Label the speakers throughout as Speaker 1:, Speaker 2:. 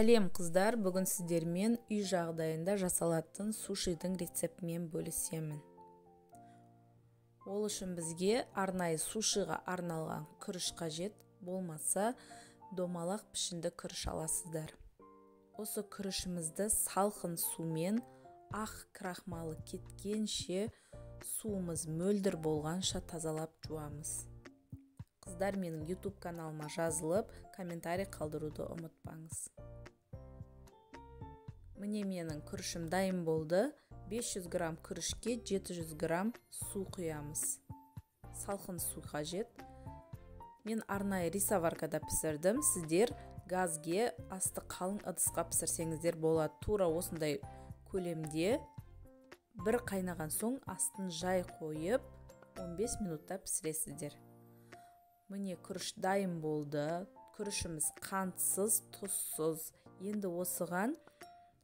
Speaker 1: Салем қыздар, бүгін сіздермен үй жағдайында жасалатын сушидің рецептімен бөлісемін. Ол үшін бізге арнайы сушиға арналған күріш қажет, болмаса домалақ пішінді күріш аласыздар. Осы күрішімізді салқын сумен ақ крахмалы кеткенше суымыз мөлдір болғанша тазалап жуамыз. Қыздар, менің YouTube каналыма жазылып, комментарий қалдыруды ұмытпаңыз. Міне менің күрішім дайын болды. 500 грамм күрішке 700 грамм су құямыз. Салқын су қажет. Мен арнайы рисоваркада пісірдім. Сіздер газге асты қалың ыдысқа пісірсеңіздер болады. Тура осындай көлемде бір қайнаған соң астын жай қойып 15 минутта пісіресіздер. Міне күріш дайын болды. Күрішіміз қантсыз, тұзсыз. Енді осыған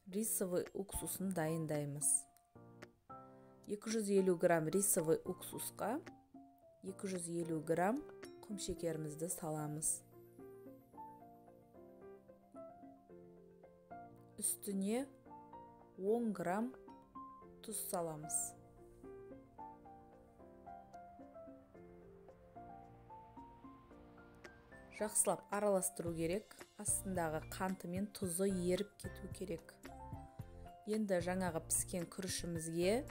Speaker 1: рисовый уксусын дайындаймыз. 250 грамм рисовый уксусқа 250 грамм құмшекерімізді саламыз. Үстіне 10 грамм тұз саламыз. Жақсылап араластыру керек. Астындағы қанты мен тұзы еріп кету керек. Енді жаңағы піскен күрішімізге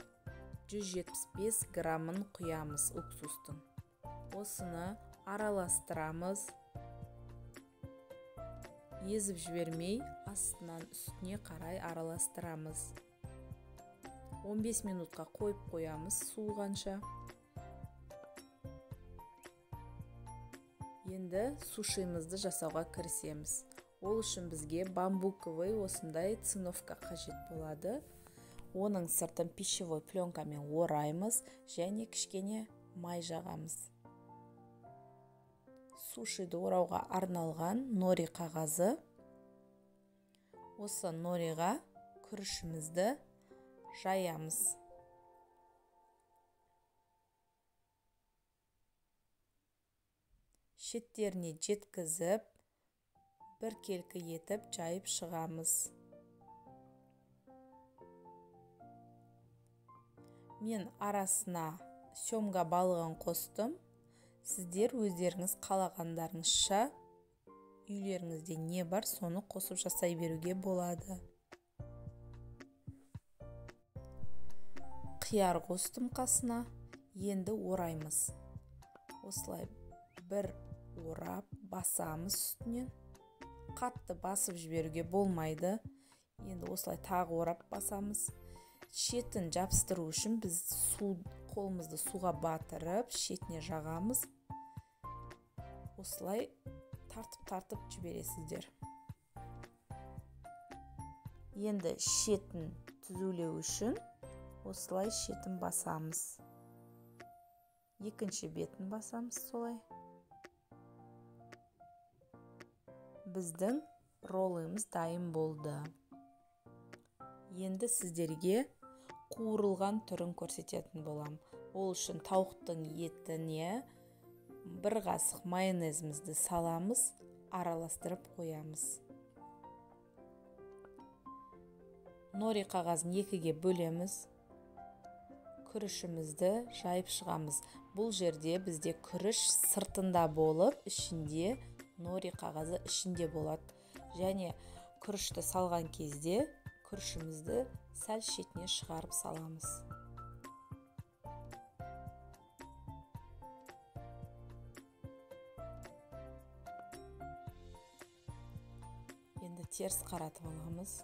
Speaker 1: 175 граммын құямыз уксустың. Осыны араластырамыз. Езіп жібермей, астынан үстіне қарай араластырамыз. 15 минутқа қойып қоямыз суығанша. Енді сушимызды жасауға кірісеміз. Ол үшін бізге бамбуковый осындай циновка қажет болады. Оның сыртын пищевой пленкамен ораймыз және кішкене май жағамыз. Сушиді орауға арналған нори қағазы. Осы нориға күрішімізді жаямыз. Шеттеріне жеткізіп, біркелкі етіп жайып шығамыз. Мен арасына сёмга балығын қостым. Сіздер өздеріңіз қалағандарыңызша үйлеріңізде не бар, соны қосып жасай беруге болады. Қияр қостым қасына. Енді ораймыз. Осылай бір орап басамыз үстінен. Қатты басып жіберуге болмайды. Енді осылай тағы орап басамыз. Шетін жабыстыру үшін біз қолымызды суға батырып, шетіне жағамыз. Осылай тартып жібересіздер. Енді шетін түзулеу үшін осылай шетін басамыз. Екінші бетін басамыз солай. Біздің роллымыз дайын болды. Енді сіздерге қуырылған түрін көрсететін болам. Ол үшін тауықтың етіне бір қасық майонезімізді саламыз, араластырып қоямыз. Нори қағазын екіге бөлеміз. Күрішімізді жайып шығамыз. Бұл жерде бізде күріш сыртында болып, ішінде нори қағазы ішінде болады. Және күрішті салған кезде күрішімізді сәл шетіне шығарып саламыз. Енді теріс қаратып аламыз.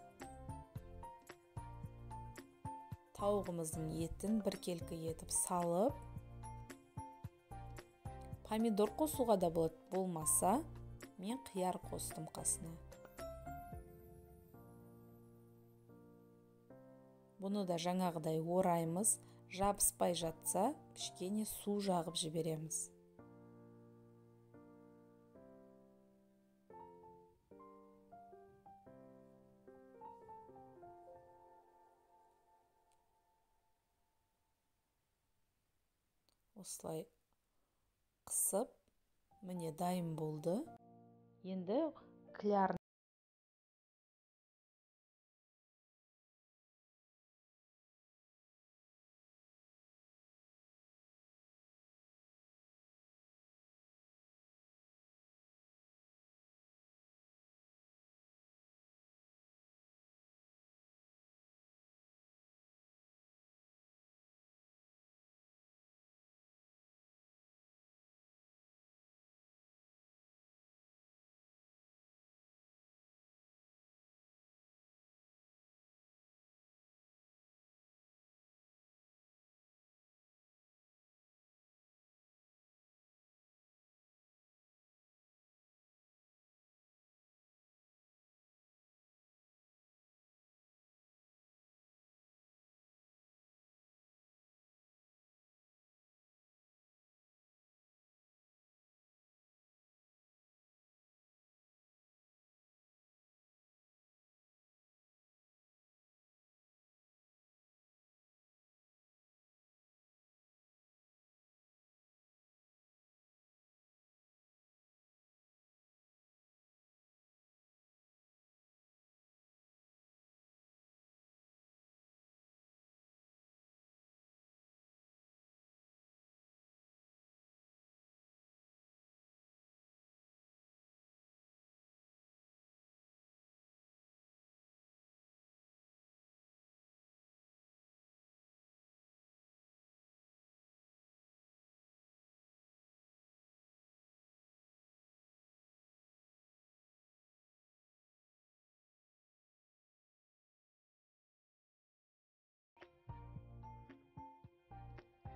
Speaker 1: Тауығымыздың етін біркелкі етіп салып, помидор қосуға да болады, болмаса мен қияр қостым қасына. Бұны да жаңағыдай ораймыз. Жабыспай жатса, кішкене су жағып жібереміз. Осылай қысып, міне дайын болды. Енді кляр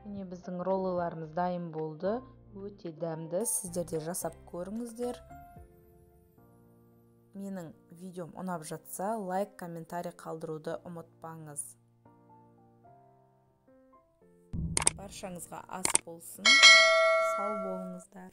Speaker 1: Міне біздің роллыларымыз дайын болды. Өте дәмді. Сіздер де жасап көріңіздер. Менің видеом ұнап жатса, лайк, комментарий қалдыруды ұмытпаңыз. Баршаңызға ас болсын. Сау болыңыздар.